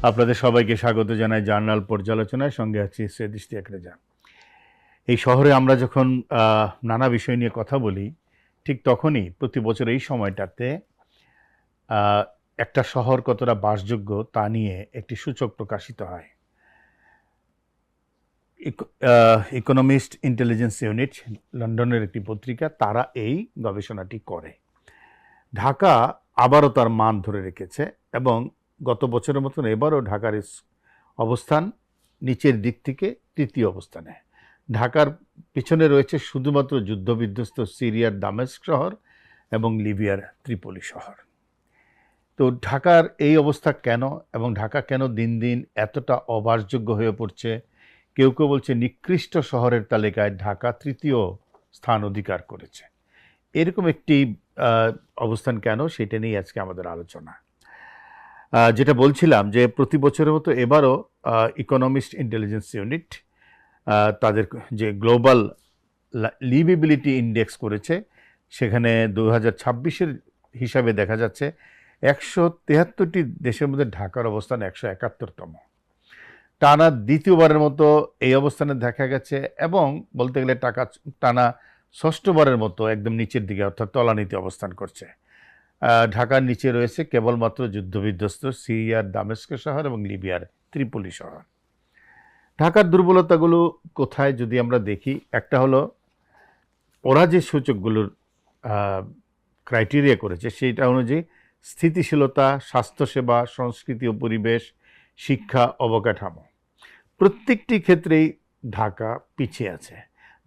আপনাদের সবাইকে স্বাগত জানাই জার্নাল পর্যালোচনায়। সঙ্গে আছি সৈয়দ ইশতিয়াক রেজা। এই শহরে আমরা যখন নানা বিষয় নিয়ে কথা বলি, ঠিক তখনই প্রতি বছর এই সময়টাতে একটা শহর কতটা বাসযোগ্য তা নিয়ে একটি সূচক প্রকাশিত হয়। ইকোনমিস্ট ইন্টেলিজেন্স ইউনিট, লন্ডনের একটি পত্রিকা, তারা এই গবেষণাটি করে। ঢাকা আবারও তার মান ধরে রেখেছে এবং গত বছরের মতন এবারও ঢাকার অবস্থান নিচের দিক থেকে তৃতীয় অবস্থানে। ঢাকার পিছনে রয়েছে শুধুমাত্র যুদ্ধবিধ্বস্ত সিরিয়ার দামেস্ক শহর এবং লিবিয়ার ত্রিপলি শহর। তো ঢাকার এই অবস্থা কেন, এবং ঢাকা কেন দিন দিন এতটা অবাসযোগ্য হয়ে পড়ছে? কেউ কেউ বলছে নিকৃষ্ট শহরের তালিকায় ঢাকা তৃতীয় স্থান অধিকার করেছে। এরকম একটি অবস্থান কেন, সেটা নিয়ে আজকে আমাদের আলোচনা। যেটা বলছিলাম যে প্রতি বছরের মতো এবারও ইকোনমিস্ট ইন্টেলিজেন্স ইউনিট তাদের যে গ্লোবাল লিভেবিলিটি ইন্ডেক্স করেছে, সেখানে 2026-এর হিসাবে দেখা যাচ্ছে 173টি দেশের মধ্যে ঢাকার অবস্থান 171তম। টানা দ্বিতীয়বারের মতো এই অবস্থানে দেখা গেছে, এবং বলতে গেলে টানা ষষ্ঠবারের মতো একদম নিচের দিকে অর্থাৎ তলানিতে অবস্থান করছে। ঢাকার নিচে রয়েছে কেবলমাত্র যুদ্ধবিধ্বস্ত সিরিয়ার দামেস্ক শহর এবং লিবিয়ার ত্রিপলি শহর। ঢাকার দুর্বলতাগুলো কোথায় যদি আমরা দেখি, একটা হলো ওরা যে সূচকগুলোর ক্রাইটেরিয়া করেছে সেইটা অনুযায়ী স্থিতিশীলতা, স্বাস্থ্যসেবা, সংস্কৃতি ও পরিবেশ, শিক্ষা, অবকাঠামো, প্রত্যেকটি ক্ষেত্রেই ঢাকা পিছিয়ে আছে।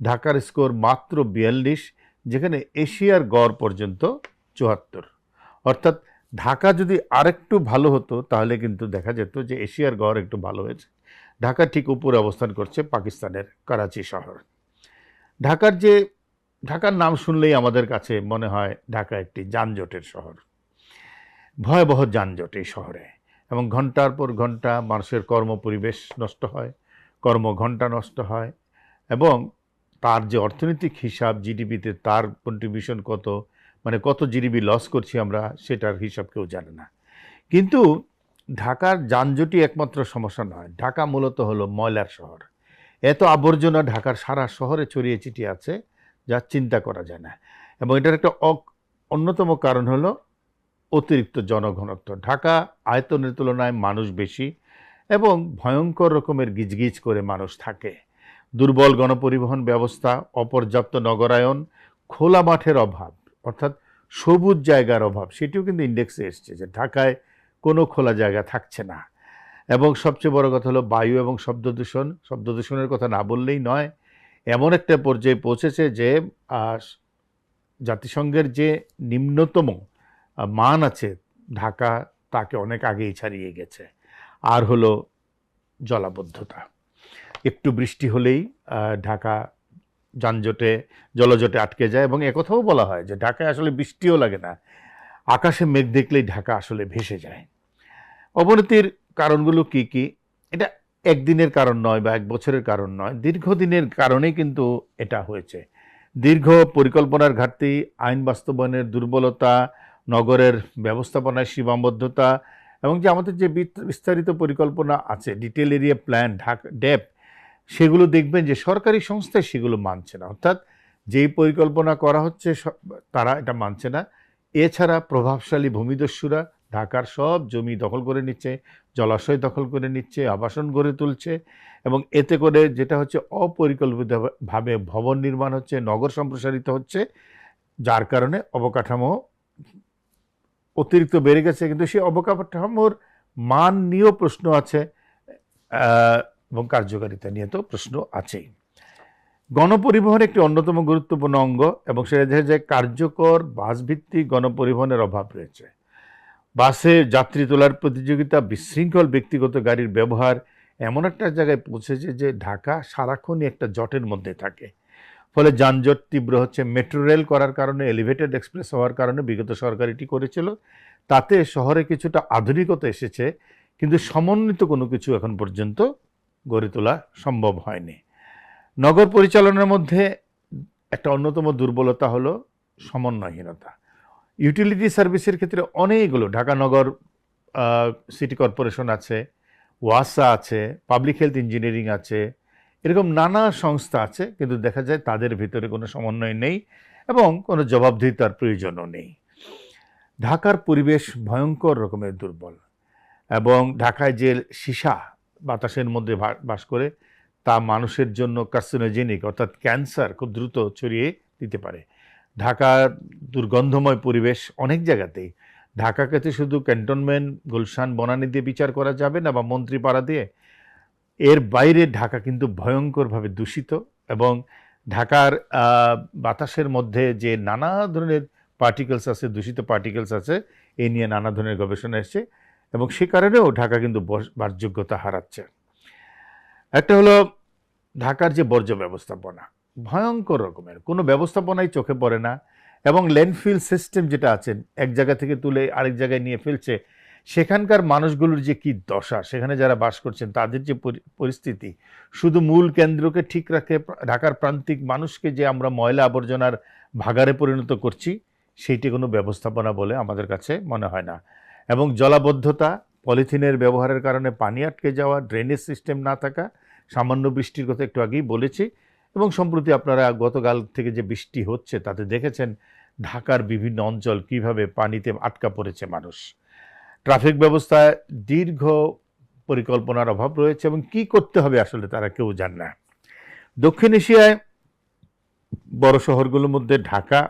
ঢাকার স্কোর মাত্র 42, যেখানে এশিয়ার গড় পর্যন্ত 74। অর্থাৎ ঢাকা যদি আরেকটু ভালো হতো তাহলে কিন্তু দেখা যেত যে এশিয়ার গড় একটু ভালো হয়েছে। ঢাকা ঠিক উপরে অবস্থান করছে পাকিস্তানের করাচি শহর। ঢাকার নাম শুনলেই আমাদের কাছে মনে হয় ঢাকা একটি যানজটের শহর, ভয়াবহ যানজট এই শহরে, এবং ঘন্টার পর ঘন্টা মানুষের কর্মপরিবেশ নষ্ট হয়, কর্মঘণ্টা নষ্ট হয়, এবং তার যে অর্থনৈতিক হিসাব জিডিপিতে তার কন্ট্রিবিউশন কত, মানে কত জিডিপি লস করছি আমরা, সেটার হিসাব কেউ জানে না। কিন্তু ঢাকার যানজটই একমাত্র সমস্যা নয়। ঢাকা মূলত হলো ময়লার শহর। এত আবর্জনা ঢাকার সারা শহরে ছড়িয়ে ছিটিয়ে আছে যা চিন্তা করা যায় না, এবং এটার একটা অন্যতম কারণ হলো অতিরিক্ত জনঘনত্ব। ঢাকা আয়তনের তুলনায় মানুষ বেশি এবং ভয়ঙ্কর রকমের গিজগিজ করে মানুষ থাকে। দুর্বল গণপরিবহন ব্যবস্থা, অপর্যাপ্ত নগরায়ন, খোলা মাঠের অভাব অর্থাৎ সবুজ জায়গার অভাব, সেটিও কিন্তু ইন্ডেক্সে এসছে যে ঢাকায় কোনো খোলা জায়গা থাকছে না। এবং সবচেয়ে বড় কথা হলো বায়ু এবং শব্দদূষণের কথা না বললেই নয়। এমন একটা পর্যায়ে পৌঁছেছে যে জাতিসংঘের যে নিম্নতম মান আছে, ঢাকা তাকে অনেক আগেই ছাড়িয়ে গেছে। আর হলো জলাবদ্ধতা। একটু বৃষ্টি হলেই ঢাকা জলজটে আটকে যায়, এবং একথাও বলা হয় যে ঢাকায় আসলে বৃষ্টিও লাগে না, আকাশে মেঘ দেখলেই ঢাকা আসলে ভেসে যায়। অবনতির কারণগুলো কি কি? এটা একদিনের কারণ নয় বা এক বছরের কারণ নয়, দীর্ঘদিনের কারণেই কিন্তু এটা হয়েছে। দীর্ঘ পরিকল্পনার ঘাটতি, আইন বাস্তবায়নের দুর্বলতা, নগরের ব্যবস্থাপনায় সীমাবদ্ধতা, এবং যে আমাদের যে বিস্তারিত পরিকল্পনা আছে, ডিটেল এরিয়া প্ল্যান, ডেপ, সেগুলো দেখবেন যে সরকারি সংস্থায় সেগুলো মানছে না। অর্থাৎ যেই পরিকল্পনা করা হচ্ছে তারা এটা মানছে না। এছাড়া প্রভাবশালী ভূমিদস্যুরা ঢাকার সব জমি দখল করে নিচ্ছে, জলাশয় দখল করে নিচ্ছে, আবাসন গড়ে তুলছে, এবং এতে করে যেটা হচ্ছে অপরিকল্পিতভাবে ভবন নির্মাণ হচ্ছে, নগর সম্প্রসারিত হচ্ছে, যার কারণে অবকাঠামো অতিরিক্ত বেড়ে গেছে। কিন্তু সেই অবকাঠামোর মান নিয়েও প্রশ্ন আছে, এবং কার্যকারিতা নিয়ে তো প্রশ্ন আছেই। গণপরিবহন একটি অন্যতম গুরুত্বপূর্ণ অঙ্গ, এবং সেটা দেখা যায় কার্যকর বাসভিত্তিক গণপরিবহনের অভাব রয়েছে। বাসে যাত্রী তোলার প্রতিযোগিতা, বিশৃঙ্খল ব্যক্তিগত গাড়ির ব্যবহার এমন একটা জায়গায় পৌঁছেছে যে ঢাকা সারাক্ষণই একটা জটের মধ্যে থাকে। ফলে যানজট তীব্র হচ্ছে। মেট্রো রেল করার কারণে, এলিভেটেড এক্সপ্রেস হওয়ার কারণে, বিগত সরকার এটি করেছিল, তাতে শহরে কিছুটা আধুনিকতা এসেছে, কিন্তু সমন্বিত কোনো কিছু এখন পর্যন্ত গড়ে তোলা সম্ভব হয়নি। নগর পরিচালনার মধ্যে একটা অন্যতম দুর্বলতা হলো সমন্বয়হীনতা। ইউটিলিটি সার্ভিসের ক্ষেত্রে অনেকগুলো, ঢাকা নগর সিটি কর্পোরেশন আছে, ওয়াসা আছে, পাবলিক হেলথ ইঞ্জিনিয়ারিং আছে, এরকম নানা সংস্থা আছে, কিন্তু দেখা যায় তাদের ভিতরে কোনো সমন্বয় নেই এবং কোনো জবাবদিহিতার প্রয়োজনও নেই। ঢাকার পরিবেশ ভয়ঙ্কর রকমের দুর্বল, এবং ঢাকায় যে সীসা বাতাসের মধ্যে বাস করে তা মানুষের জন্য কার্সিনোজেনিক, অর্থাৎ ক্যান্সার খুব দ্রুত ছড়িয়ে দিতে পারে। ঢাকার দুর্গন্ধময় পরিবেশ অনেক জায়গাতেই। ঢাকাকে তো শুধু ক্যান্টনমেন্ট, গুলশান, বনানী দিয়ে বিচার করা যাবে না, বা মন্ত্রীপাড়া দিয়ে। এর বাইরে ঢাকা কিন্তু ভয়ঙ্করভাবে দূষিত, এবং ঢাকার বাতাসের মধ্যে যে নানা ধরনের পার্টিকেলস আছে, দূষিত পার্টিকেলস আছে, এ নিয়ে নানা ধরনের গবেষণা এসছে, এবং সে কারণেও ঢাকা কিন্তু বাসযোগ্যতা হারাচ্ছে। একটা হলো ঢাকার যে বর্জ্য ব্যবস্থাপনা, ভয়ঙ্কর রকমের, কোনো ব্যবস্থাপনাই চোখে পড়ে না, এবং ল্যান্ডফিল সিস্টেম যেটা আছে, এক জায়গা থেকে তুলে আরেক জায়গায় নিয়ে ফেলছে। সেখানকার মানুষগুলোর যে কি দশা, সেখানে যারা বাস করছেন তাদের যে পরিস্থিতি, শুধু মূল কেন্দ্রকে ঠিক রাখে ঢাকার প্রান্তিক মানুষকে যে আমরা ময়লা আবর্জনার ভাগাড়ে পরিণত করছি, সেইটি কোনো ব্যবস্থাপনা বলে আমাদের কাছে মনে হয় না। এবং জলাবদ্ধতা, পলিথিনের ব্যবহারের কারণে পানি আটকে যাওয়া, ড্রেনেজ সিস্টেম না থাকা, সামান্য বৃষ্টির কথা একটু আগেই বলেছি, এবং সম্প্রতি আপনারা গতকাল থেকে যে বৃষ্টি হচ্ছে তাতে দেখেছেন ঢাকার বিভিন্ন অঞ্চল কিভাবে পানিতে আটকা পড়েছে মানুষ। ট্রাফিক ব্যবস্থায় দীর্ঘ পরিকল্পনার অভাব রয়েছে, এবং কি করতে হবে আসলে তারা কেউ জানে না। দক্ষিণ এশিয়ায় বড় শহরগুলোর মধ্যে ঢাকা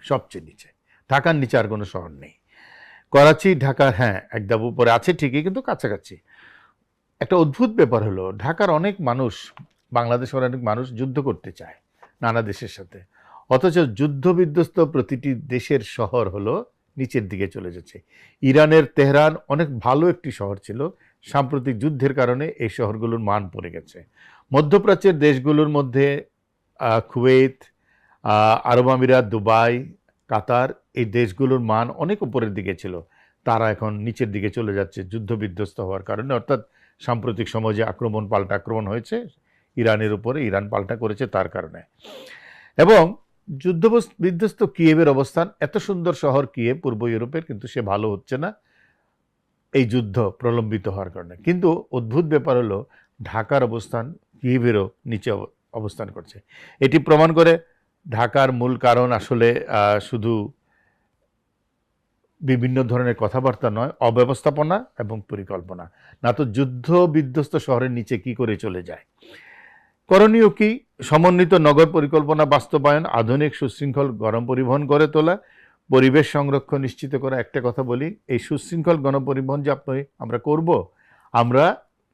সবচেয়ে নিচে, ঢাকার নিচে আর কোনো শহর নেই। করাচি ঢাকার এক ধাপ উপরে আছে ঠিকই, কিন্তু কাছাকাছি। একটা অদ্ভুত ব্যাপার হলো, ঢাকার অনেক মানুষ, বাংলাদেশের অনেক মানুষ যুদ্ধ করতে চায় নানা দেশের সাথে, অথচ যুদ্ধ বিধ্বস্ত প্রতিটি দেশের শহর হলো নিচের দিকে চলে যাচ্ছে। ইরানের তেহরান অনেক ভালো একটি শহর ছিল, সাম্প্রতিক যুদ্ধের কারণে এই শহরগুলোর মান পড়ে গেছে। মধ্যপ্রাচ্যের দেশগুলোর মধ্যে কুয়েত, আরব আমিরাত, দুবাই, কাতার, এই দেশগুলোর মান অনেক উপরের দিকে ছিল, তারা এখন নিচের দিকে চলে যাচ্ছে যুদ্ধ বিধ্বস্ত হওয়ার কারণে। অর্থাৎ সাম্প্রতিক সময়ে যে পাল্টা আক্রমণ হয়েছে ইরানের উপরে, ইরান পাল্টা করেছে তার কারণে। এবং যুদ্ধ বিধ্বস্ত কিয়েভের অবস্থান, এত সুন্দর শহর কিয়েভ, পূর্ব ইউরোপের, কিন্তু সে ভালো হচ্ছে না এই যুদ্ধ প্রলম্বিত হওয়ার কারণে। কিন্তু অদ্ভুত ব্যাপার হলো, ঢাকার অবস্থান কিয়েভেরও নিচে অবস্থান করছে। এটি প্রমাণ করে ঢাকার মূল কারণ আসলে শুধু বিভিন্ন ধরনের কথাবার্তা নয়, অব্যবস্থাপনা এবং পরিকল্পনা। না তো যুদ্ধ বিধ্বস্ত শহরের নিচে কি করে চলে যায়। করণীয় কি? সমন্বিত নগর পরিকল্পনা বাস্তবায়ন, আধুনিক সুশৃঙ্খল গণপরিবহন গড়ে তোলা, পরিবেশ সংরক্ষণ নিশ্চিত করা। একটা কথা বলি, এই সুশৃঙ্খল গণপরিবহন যে আমরা করব, আমরা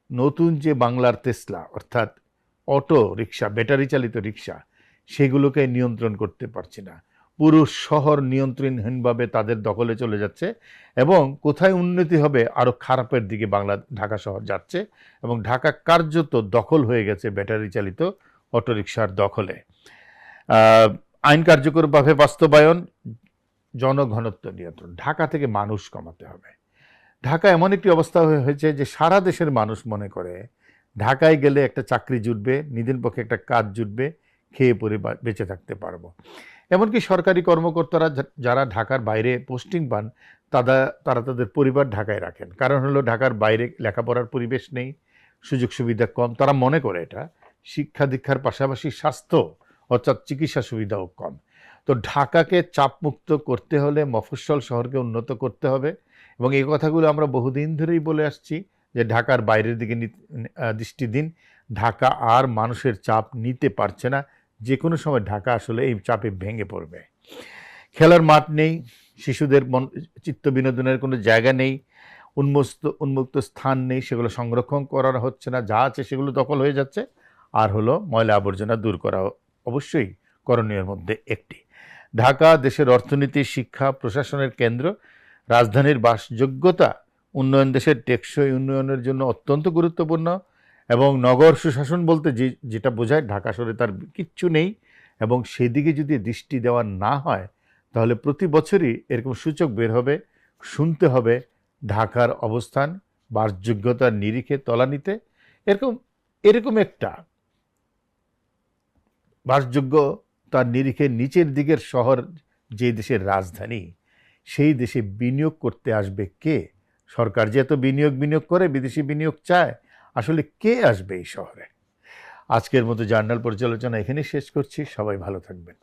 নতুন যে বাংলার টেসলা, অর্থাৎ অটো রিক্সা, ব্যাটারি চালিত রিক্সা, সেগুলোকে নিয়ন্ত্রণ করতে পারছি না। পুরো শহর নিয়ন্ত্রণহীনভাবে তাদের দখলে চলে যাচ্ছে, এবং কোথায় উন্নতি হবে আরও খারাপের দিকে ঢাকা শহর যাচ্ছে, এবং ঢাকা কার্যত দখল হয়ে গেছে ব্যাটারি চালিত অটোরিকশার দখলে। আইন কার্যকরভাবে বাস্তবায়ন, জনঘনত্ব নিয়ন্ত্রণ, ঢাকা থেকে মানুষ কমাতে হবে। ঢাকা এমন একটি অবস্থা হয়েছে যে সারা দেশের মানুষ মনে করে ঢাকায় গেলে একটা চাকরি জুটবে, নিজের পক্ষে একটা কাজ জুটবে, খেয়ে পরে বেঁচে থাকতে পারবো। এমনকি সরকারি কর্মকর্তারা যারা ঢাকার বাইরে পোস্টিং পান, তারা তাদের পরিবার ঢাকায় রাখেন। কারণ হলো ঢাকার বাইরে লেখাপড়ার পরিবেশ নেই, সুযোগ সুবিধা কম। তারা মনে করে এটা শিক্ষা দীক্ষার পাশাপাশি স্বাস্থ্য অর্থাৎ চিকিৎসা সুবিধাও কম। তো ঢাকাকে চাপমুক্ত করতে হলে মফস্বল শহরকে উন্নত করতে হবে, এবং এই কথাগুলো আমরা বহুদিন ধরেই বলে আসছি যে ঢাকার বাইরের দিকে দৃষ্টি দিন। ঢাকা আর মানুষের চাপ নিতে পারছে না, যে কোনো সময় ঢাকা আসলে এই চাপে ভেঙে পড়বে। খেলার মাঠ নেই, শিশুদের চিত্ত বিনোদনের কোনো জায়গা নেই, উন্মুক্ত স্থান নেই, সেগুলো সংরক্ষণ করা হচ্ছে না, যা আছে সেগুলো দখল হয়ে যাচ্ছে। আর হলো ময়লা আবর্জনা দূর করা অবশ্যই করণীয়ের মধ্যে একটি। ঢাকা দেশের অর্থনীতি, শিক্ষা, প্রশাসনের কেন্দ্র, রাজধানীর বাসযোগ্যতা, উন্নয়ন দেশের টেকসই উন্নয়নের জন্য অত্যন্ত গুরুত্বপূর্ণ। এবং নগর সুশাসন বলতে যেটা বোঝায়, ঢাকা শহরে তার কিচ্ছু নেই, এবং সেদিকে যদি দৃষ্টি দেওয়া না হয় তাহলে প্রতি বছরই এরকম সূচক বের হবে, শুনতে হবে ঢাকার অবস্থান বাসযোগ্যতার নিরিখে তলানিতে। এরকম একটা বাসযোগ্যতার নিরিখে নিচের দিকের শহর যে দেশের রাজধানী, সেই দেশে বিনিয়োগ করতে আসবে কে? সরকার যে এত বিনিয়োগ করে, বিদেশি বিনিয়োগ চায়, আসলে কে আসবে এই শহরে? আজকের মতো জার্নাল পর্যালোচনা এখানেই শেষ করছি। সবাই ভালো থাকবেন।